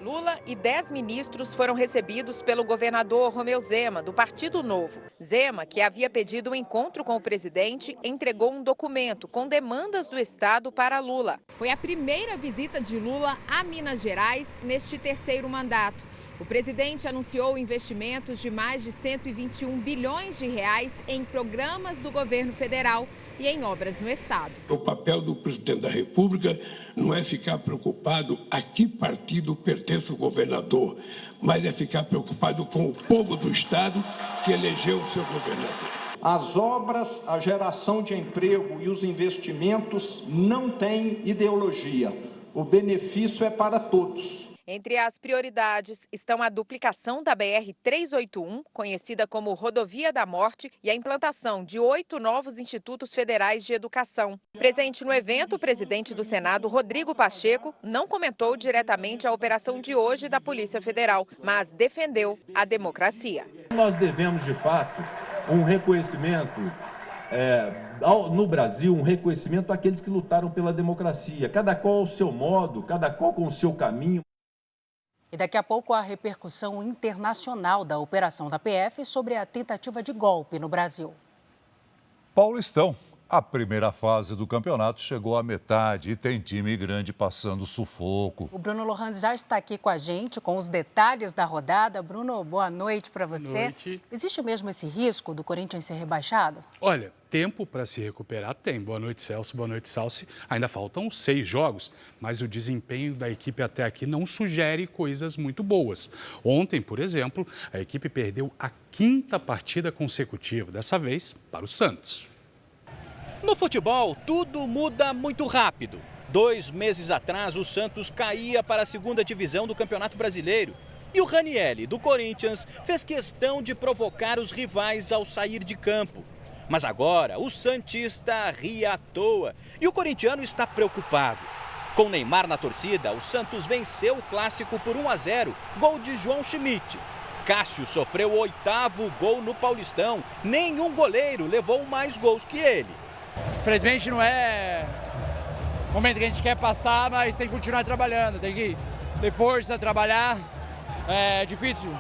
Lula e 10 ministros foram recebidos pelo governador Romeu Zema, do Partido Novo. Zema, que havia pedido um encontro com o presidente, entregou um documento com demandas do Estado para Lula. Foi a primeira visita de Lula a Minas Gerais neste terceiro mandato. O presidente anunciou investimentos de mais de 121 bilhões de reais em programas do governo federal e em obras no estado. O papel do presidente da República não é ficar preocupado a que partido pertence o governador, mas é ficar preocupado com o povo do estado que elegeu o seu governador. As obras, a geração de emprego e os investimentos não têm ideologia. O benefício é para todos. Entre as prioridades estão a duplicação da BR-381, conhecida como Rodovia da Morte, e a implantação de 8 novos institutos federais de educação. Presente no evento, o presidente do Senado, Rodrigo Pacheco, não comentou diretamente a operação de hoje da Polícia Federal, mas defendeu a democracia. Nós devemos, de fato, um reconhecimento no Brasil, um reconhecimento àqueles que lutaram pela democracia, cada qual ao seu modo, cada qual com o seu caminho. E daqui a pouco a repercussão internacional da operação da PF sobre a tentativa de golpe no Brasil. Paulistão. A primeira fase do campeonato chegou à metade e tem time grande passando sufoco. O Bruno Lohans já está aqui com a gente com os detalhes da rodada. Bruno, boa noite para você. Boa noite. Existe mesmo esse risco do Corinthians ser rebaixado? Olha, tempo para se recuperar tem. Boa noite, Celso. Boa noite, Salsi. Ainda faltam 6 jogos, mas o desempenho da equipe até aqui não sugere coisas muito boas. Ontem, por exemplo, a equipe perdeu a 5ª partida consecutiva, dessa vez para o Santos. No futebol, tudo muda muito rápido. 2 meses atrás, o Santos caía para a 2ª divisão do Campeonato Brasileiro. E o Ranieri, do Corinthians, fez questão de provocar os rivais ao sair de campo. Mas agora, o santista ri à toa e o corintiano está preocupado. Com Neymar na torcida, o Santos venceu o clássico por 1-0, gol de João Schmidt. Cássio sofreu o 8º gol no Paulistão. Nenhum goleiro levou mais gols que ele. Infelizmente não é o momento que a gente quer passar, mas tem que continuar trabalhando, tem que ter força, trabalhar. É difícil.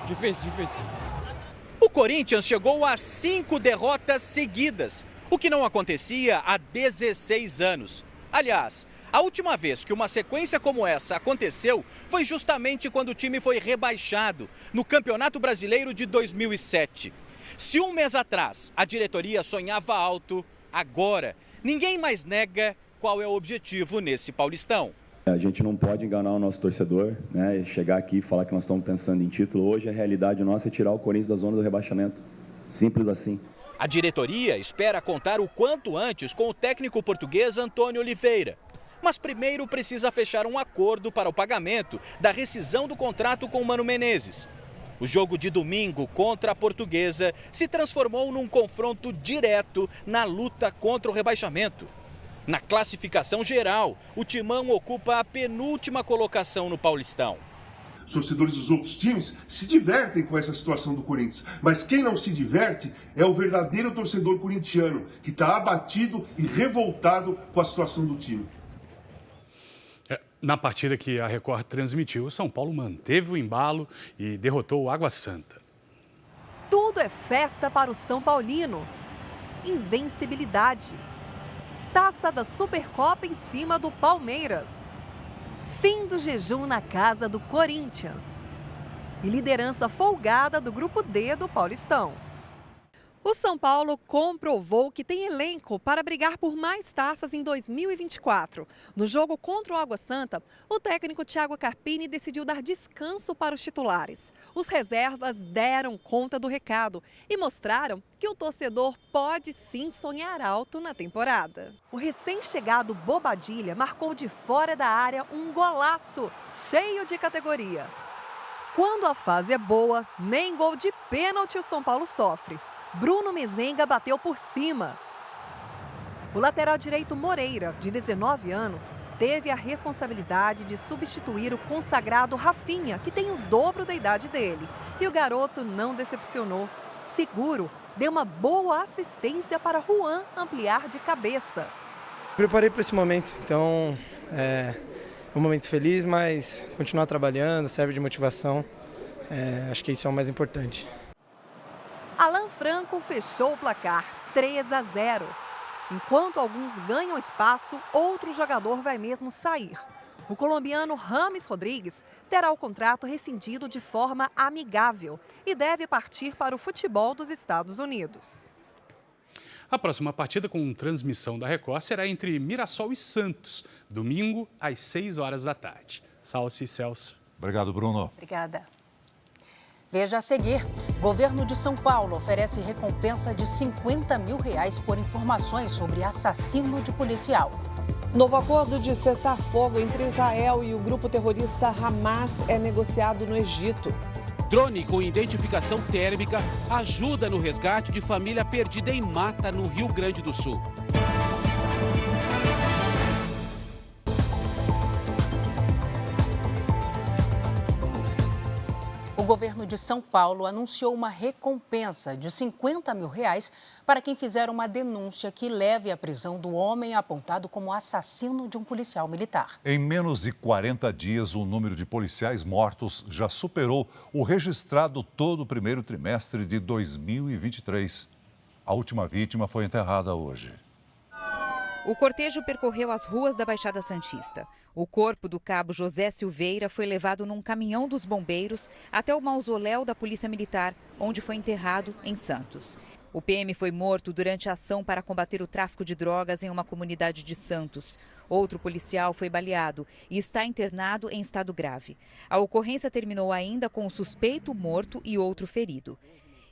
O Corinthians chegou a 5 derrotas seguidas, o que não acontecia há 16 anos. Aliás, a última vez que uma sequência como essa aconteceu foi justamente quando o time foi rebaixado no Campeonato Brasileiro de 2007. Se um mês atrás a diretoria sonhava alto, agora ninguém mais nega qual é o objetivo nesse Paulistão. A gente não pode enganar o nosso torcedor, né? Chegar aqui e falar que nós estamos pensando em título. Hoje a realidade nossa é tirar o Corinthians da zona do rebaixamento. Simples assim. A diretoria espera contar o quanto antes com o técnico português Antônio Oliveira. Mas primeiro precisa fechar um acordo para o pagamento da rescisão do contrato com o Mano Menezes. O jogo de domingo contra a Portuguesa se transformou num confronto direto na luta contra o rebaixamento. Na classificação geral, o Timão ocupa a penúltima colocação no Paulistão. Os torcedores dos outros times se divertem com essa situação do Corinthians, mas quem não se diverte é o verdadeiro torcedor corintiano, que está abatido e revoltado com a situação do time. Na partida que a Record transmitiu, o São Paulo manteve o embalo e derrotou o Água Santa. Tudo é festa para o São Paulino. Invencibilidade. Taça da Supercopa em cima do Palmeiras. Fim do jejum na casa do Corinthians. E liderança folgada do Grupo D do Paulistão. O São Paulo comprovou que tem elenco para brigar por mais taças em 2024. No jogo contra o Água Santa, o técnico Thiago Carpini decidiu dar descanso para os titulares. Os reservas deram conta do recado e mostraram que o torcedor pode sim sonhar alto na temporada. O recém-chegado Bobadilha marcou de fora da área um golaço, cheio de categoria. Quando a fase é boa, nem gol de pênalti o São Paulo sofre. Bruno Mezenga bateu por cima. O lateral direito Moreira, de 19 anos, teve a responsabilidade de substituir o consagrado Rafinha, que tem o dobro da idade dele. E o garoto não decepcionou. Seguro, deu uma boa assistência para Juan ampliar de cabeça. Preparei para esse momento, então é um momento feliz, mas continuar trabalhando, serve de motivação. Acho que isso é o mais importante. Alan Franco fechou o placar 3-0. Enquanto alguns ganham espaço, outro jogador vai mesmo sair. O colombiano James Rodrigues terá o contrato rescindido de forma amigável e deve partir para o futebol dos Estados Unidos. A próxima partida com transmissão da Record será entre Mirassol e Santos, domingo às 6 horas da tarde. Salce e Celso. Obrigado, Bruno. Obrigada. Veja a seguir, governo de São Paulo oferece recompensa de R$50 mil por informações sobre assassino de policial. Novo acordo de cessar-fogo entre Israel e o grupo terrorista Hamas é negociado no Egito. Drone com identificação térmica ajuda no resgate de família perdida em mata no Rio Grande do Sul. O governo de São Paulo anunciou uma recompensa de R$50 mil para quem fizer uma denúncia que leve à prisão do homem apontado como assassino de um policial militar. Em menos de 40 dias, o número de policiais mortos já superou o registrado todo o primeiro trimestre de 2023. A última vítima foi enterrada hoje. O cortejo percorreu as ruas da Baixada Santista. O corpo do cabo José Silveira foi levado num caminhão dos bombeiros até o mausoléu da Polícia Militar, onde foi enterrado em Santos. O PM foi morto durante a ação para combater o tráfico de drogas em uma comunidade de Santos. Outro policial foi baleado e está internado em estado grave. A ocorrência terminou ainda com um suspeito morto e outro ferido.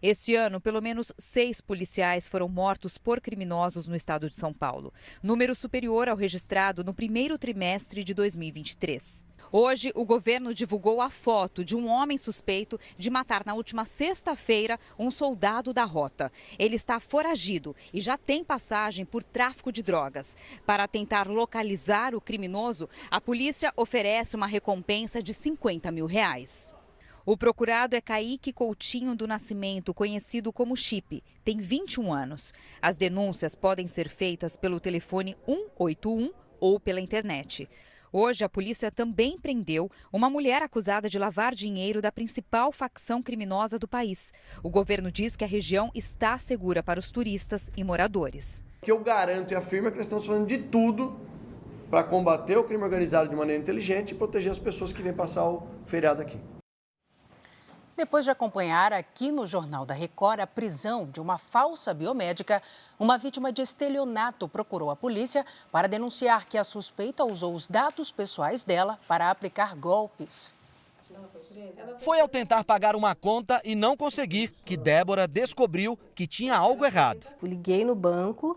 Este ano, pelo menos 6 policiais foram mortos por criminosos no estado de São Paulo, número superior ao registrado no primeiro trimestre de 2023. Hoje, o governo divulgou a foto de um homem suspeito de matar na última sexta-feira um soldado da rota. Ele está foragido e já tem passagem por tráfico de drogas. Para tentar localizar o criminoso, a polícia oferece uma recompensa de R$50 mil. O procurado é Kaique Coutinho do Nascimento, conhecido como Chip. Tem 21 anos. As denúncias podem ser feitas pelo telefone 181 ou pela internet. Hoje, a polícia também prendeu uma mulher acusada de lavar dinheiro da principal facção criminosa do país. O governo diz que a região está segura para os turistas e moradores. O que eu garanto e afirmo é que nós estamos fazendo de tudo para combater o crime organizado de maneira inteligente e proteger as pessoas que vêm passar o feriado aqui. Depois de acompanhar aqui no Jornal da Record a prisão de uma falsa biomédica, uma vítima de estelionato procurou a polícia para denunciar que a suspeita usou os dados pessoais dela para aplicar golpes. Foi ao tentar pagar uma conta e não conseguir que Débora descobriu que tinha algo errado. Liguei no banco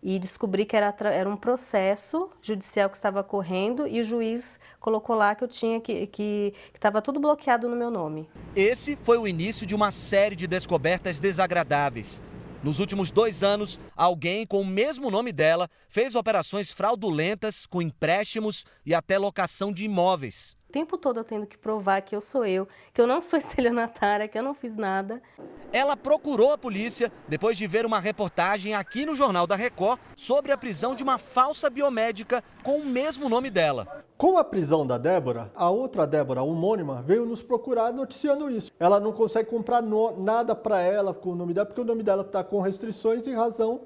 e descobri que era um processo judicial que estava correndo e o juiz colocou lá que eu tinha que estava tudo bloqueado no meu nome. Esse foi o início de uma série de descobertas desagradáveis. Nos últimos 2 anos, alguém com o mesmo nome dela fez operações fraudulentas com empréstimos e até locação de imóveis. O tempo todo eu tendo que provar que eu sou eu, que eu não sou estelionatária, que eu não fiz nada. Ela procurou a polícia depois de ver uma reportagem aqui no Jornal da Record sobre a prisão de uma falsa biomédica com o mesmo nome dela. Com a prisão da Débora, a outra Débora, homônima, veio nos procurar noticiando isso. Ela não consegue comprar nada para ela com o nome dela, porque o nome dela está com restrições em razão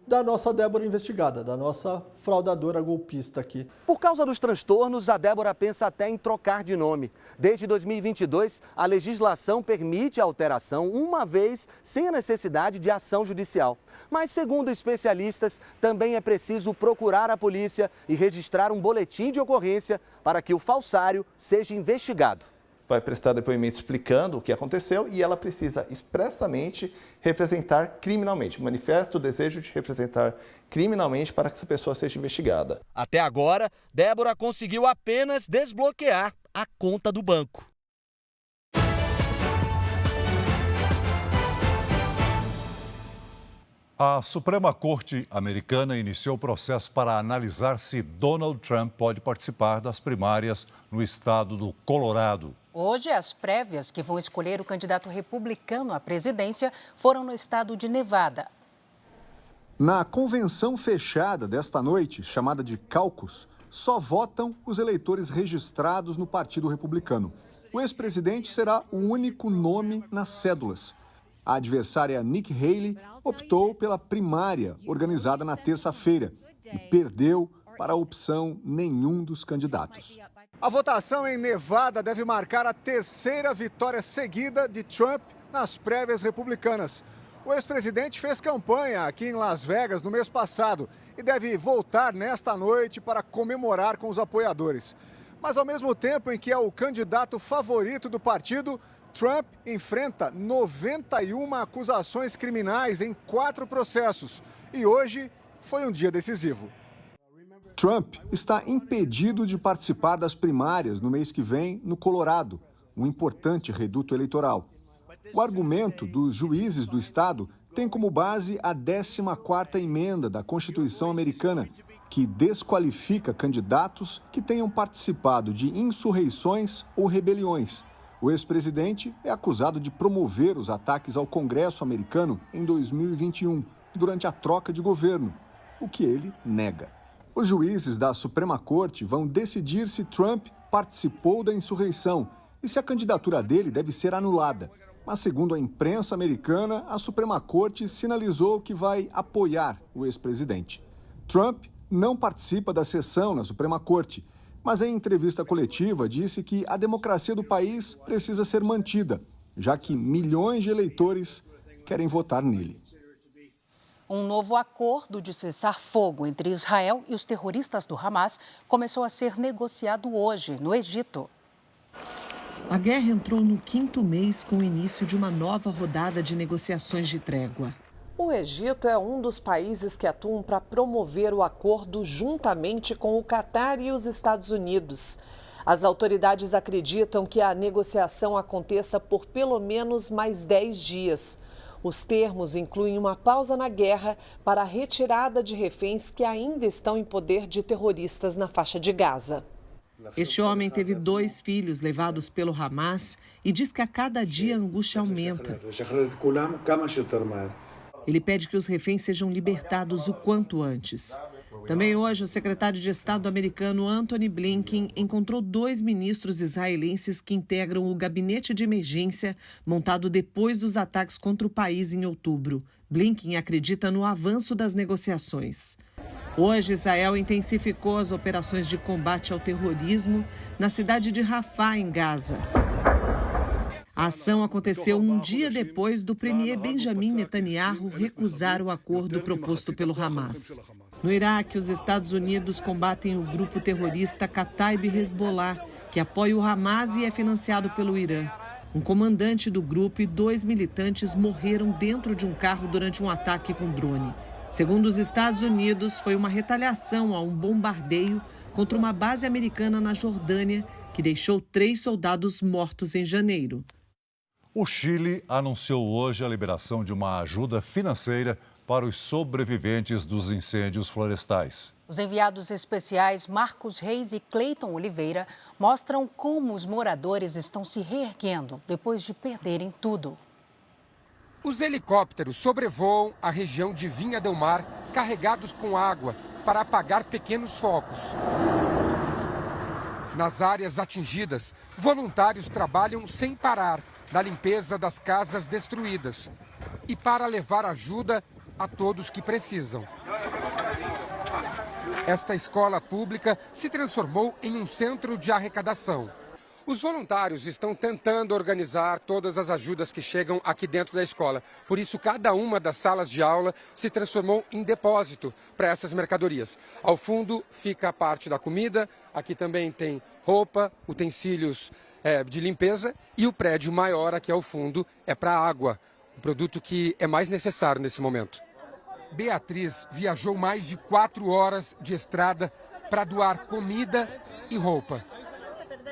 da nossa Débora investigada, da nossa fraudadora golpista aqui. Por causa dos transtornos, a Débora pensa até em trocar de nome. Desde 2022, a legislação permite a alteração uma vez sem a necessidade de ação judicial. Mas, segundo especialistas, também é preciso procurar a polícia e registrar um boletim de ocorrência para que o falsário seja investigado. Vai prestar depoimento explicando o que aconteceu e ela precisa expressamente representar criminalmente. Manifesta o desejo de representar criminalmente para que essa pessoa seja investigada. Até agora, Débora conseguiu apenas desbloquear a conta do banco. A Suprema Corte americana iniciou o processo para analisar se Donald Trump pode participar das primárias no estado do Colorado. Hoje, as prévias que vão escolher o candidato republicano à presidência foram no estado de Nevada. Na convenção fechada desta noite, chamada de caucus, só votam os eleitores registrados no Partido Republicano. O ex-presidente será o único nome nas cédulas. A adversária Nikki Haley optou pela primária organizada na terça-feira e perdeu para a opção nenhum dos candidatos. A votação em Nevada deve marcar a terceira vitória seguida de Trump nas prévias republicanas. O ex-presidente fez campanha aqui em Las Vegas no mês passado e deve voltar nesta noite para comemorar com os apoiadores. Mas ao mesmo tempo em que é o candidato favorito do partido, Trump enfrenta 91 acusações criminais em 4 processos e hoje foi um dia decisivo. Trump está impedido de participar das primárias no mês que vem no Colorado, um importante reduto eleitoral. O argumento dos juízes do estado tem como base a 14ª emenda da Constituição americana, que desqualifica candidatos que tenham participado de insurreições ou rebeliões. O ex-presidente é acusado de promover os ataques ao Congresso americano em 2021, durante a troca de governo, o que ele nega. Os juízes da Suprema Corte vão decidir se Trump participou da insurreição e se a candidatura dele deve ser anulada. Mas, segundo a imprensa americana, a Suprema Corte sinalizou que vai apoiar o ex-presidente. Trump não participa da sessão na Suprema Corte, mas em entrevista coletiva disse que a democracia do país precisa ser mantida, já que milhões de eleitores querem votar nele. Um novo acordo de cessar-fogo entre Israel e os terroristas do Hamas começou a ser negociado hoje, no Egito. A guerra entrou no 5º mês com o início de uma nova rodada de negociações de trégua. O Egito é um dos países que atuam para promover o acordo juntamente com o Catar e os Estados Unidos. As autoridades acreditam que a negociação aconteça por pelo menos mais 10 dias. Os termos incluem uma pausa na guerra para a retirada de reféns que ainda estão em poder de terroristas na faixa de Gaza. Este homem teve 2 filhos levados pelo Hamas e diz que a cada dia a angústia aumenta. Ele pede que os reféns sejam libertados o quanto antes. Também hoje, o secretário de Estado americano Antony Blinken encontrou 2 ministros israelenses que integram o gabinete de emergência montado depois dos ataques contra o país em outubro. Blinken acredita no avanço das negociações. Hoje, Israel intensificou as operações de combate ao terrorismo na cidade de Rafah, em Gaza. A ação aconteceu um dia depois do premier Benjamin Netanyahu recusar o acordo proposto pelo Hamas. No Iraque, os Estados Unidos combatem o grupo terrorista Kataib Hezbollah, que apoia o Hamas e é financiado pelo Irã. Um comandante do grupo e 2 militantes morreram dentro de um carro durante um ataque com drone. Segundo os Estados Unidos, foi uma retaliação a um bombardeio contra uma base americana na Jordânia, que deixou 3 soldados mortos em janeiro. O Chile anunciou hoje a liberação de uma ajuda financeira para os sobreviventes dos incêndios florestais. Os enviados especiais Marcos Reis e Cleiton Oliveira mostram como os moradores estão se reerguendo depois de perderem tudo. Os helicópteros sobrevoam a região de Vinha del Mar carregados com água para apagar pequenos focos. Nas áreas atingidas, voluntários trabalham sem parar na limpeza das casas destruídas e para levar ajuda a todos que precisam. Esta escola pública se transformou em um centro de arrecadação. Os voluntários estão tentando organizar todas as ajudas que chegam aqui dentro da escola. Por isso, cada uma das salas de aula se transformou em depósito para essas mercadorias. Ao fundo fica a parte da comida, aqui também tem roupa, utensílios de limpeza e o prédio maior aqui ao fundo é para água, o produto que é mais necessário nesse momento. Beatriz viajou mais de 4 horas de estrada para doar comida e roupa.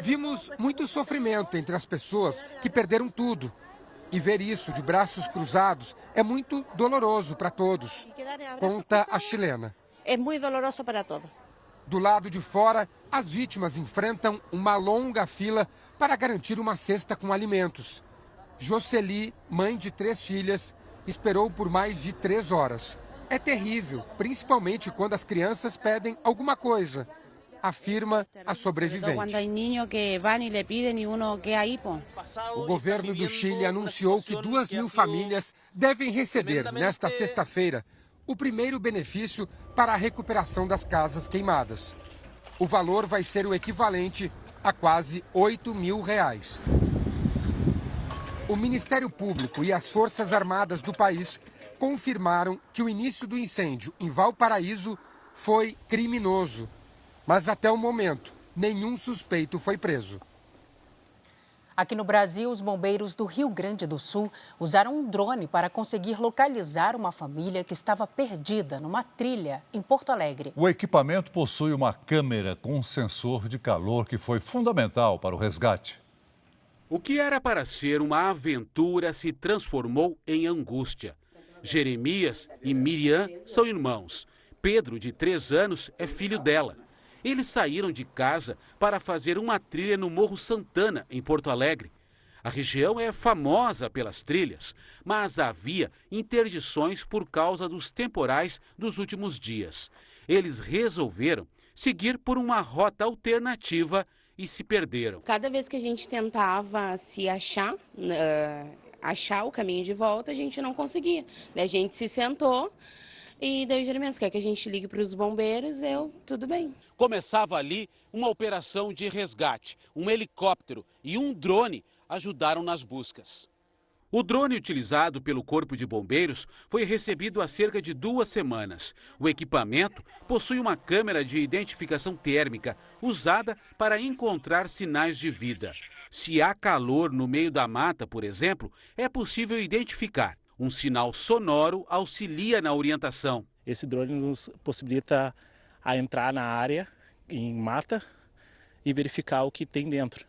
Vimos muito sofrimento entre as pessoas que perderam tudo. E ver isso de braços cruzados é muito doloroso para todos, conta a chilena. É muito doloroso para todos. Do lado de fora, as vítimas enfrentam uma longa fila para garantir uma cesta com alimentos. Jocely, mãe de 3 filhas, esperou por mais de 3 horas. É terrível, principalmente quando as crianças pedem alguma coisa, afirma a sobrevivente. O governo do Chile anunciou que 2.000 famílias devem receber, nesta sexta-feira, o primeiro benefício para a recuperação das casas queimadas. O valor vai ser o equivalente a quase R$8.000. O Ministério Público e as Forças Armadas do país confirmaram que o início do incêndio em Valparaíso foi criminoso. Mas até o momento, nenhum suspeito foi preso. Aqui no Brasil, os bombeiros do Rio Grande do Sul usaram um drone para conseguir localizar uma família que estava perdida numa trilha em Porto Alegre. O equipamento possui uma câmera com um sensor de calor que foi fundamental para o resgate. O que era para ser uma aventura se transformou em angústia. Jeremias e Miriam são irmãos. Pedro, de 3 anos, é filho dela. Eles saíram de casa para fazer uma trilha no Morro Santana, em Porto Alegre. A região é famosa pelas trilhas, mas havia interdições por causa dos temporais dos últimos dias. Eles resolveram seguir por uma rota alternativa e se perderam. Cada vez que a gente tentava se achar o caminho de volta, a gente não conseguia. Daí a gente se sentou e daí o Jeremias quer que a gente ligue para os bombeiros, tudo bem. Começava ali uma operação de resgate. Um helicóptero e um drone ajudaram nas buscas. O drone utilizado pelo Corpo de Bombeiros foi recebido há cerca de 2 semanas. O equipamento possui uma câmera de identificação térmica usada para encontrar sinais de vida. Se há calor no meio da mata, por exemplo, é possível identificar. Um sinal sonoro auxilia na orientação. Esse drone nos possibilita a entrar na área, em mata, e verificar o que tem dentro.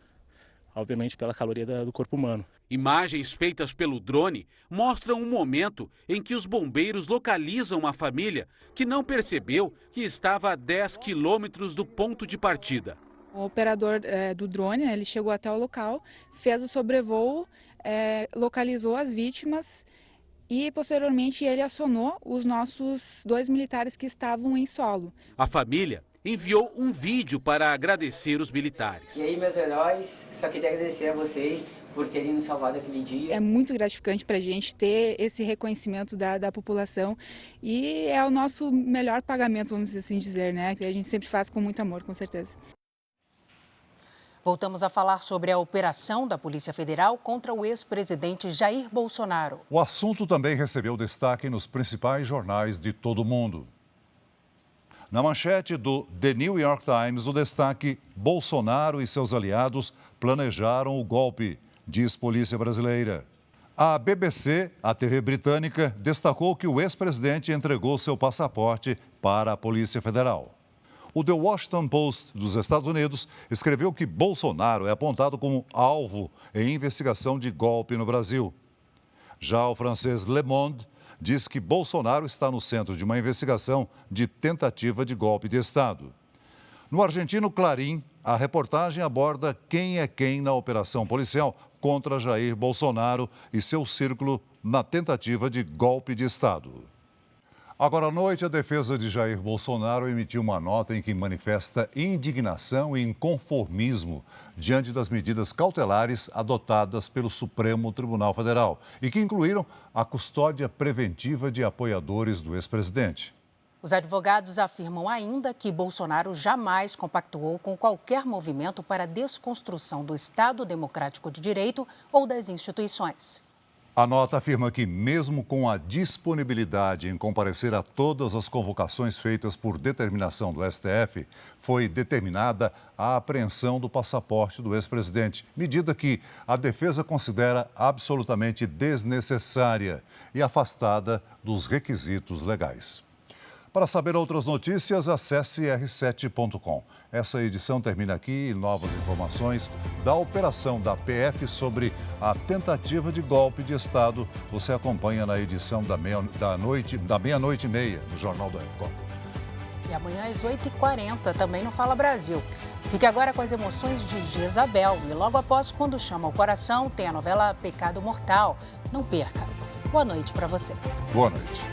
Obviamente pela caloria do corpo humano. Imagens feitas pelo drone mostram um momento em que os bombeiros localizam uma família que não percebeu que estava a 10 quilômetros do ponto de partida. O operador do drone, ele chegou até o local, fez o sobrevoo, localizou as vítimas e posteriormente ele acionou os nossos 2 militares que estavam em solo. A família enviou um vídeo para agradecer os militares. E aí, meus heróis, só queria agradecer a vocês por terem nos salvado aquele dia. É muito gratificante para a gente ter esse reconhecimento da população e é o nosso melhor pagamento, vamos assim dizer, né? Que a gente sempre faz com muito amor, com certeza. Voltamos a falar sobre a operação da Polícia Federal contra o ex-presidente Jair Bolsonaro. O assunto também recebeu destaque nos principais jornais de todo o mundo. Na manchete do The New York Times, o destaque: Bolsonaro e seus aliados planejaram o golpe, diz Polícia Brasileira. A BBC, a TV britânica, destacou que o ex-presidente entregou seu passaporte para a Polícia Federal. O The Washington Post dos Estados Unidos escreveu que Bolsonaro é apontado como alvo em investigação de golpe no Brasil. Já o francês Le Monde diz que Bolsonaro está no centro de uma investigação de tentativa de golpe de Estado. No argentino Clarín, a reportagem aborda quem é quem na operação policial contra Jair Bolsonaro e seu círculo na tentativa de golpe de Estado. Agora à noite, a defesa de Jair Bolsonaro emitiu uma nota em que manifesta indignação e inconformismo diante das medidas cautelares adotadas pelo Supremo Tribunal Federal e que incluíram a custódia preventiva de apoiadores do ex-presidente. Os advogados afirmam ainda que Bolsonaro jamais compactuou com qualquer movimento para a desconstrução do Estado Democrático de Direito ou das instituições. A nota afirma que, mesmo com a disponibilidade em comparecer a todas as convocações feitas por determinação do STF, foi determinada a apreensão do passaporte do ex-presidente, medida que a defesa considera absolutamente desnecessária e afastada dos requisitos legais. Para saber outras notícias, acesse r7.com. Essa edição termina aqui e novas informações da operação da PF sobre a tentativa de golpe de Estado você acompanha na edição da meia-noite e meia do Jornal da Record. E amanhã às 8h40 também no Fala Brasil. Fique agora com as emoções de Jezabel e logo após Quando Chama o Coração tem a novela Pecado Mortal. Não perca. Boa noite para você. Boa noite.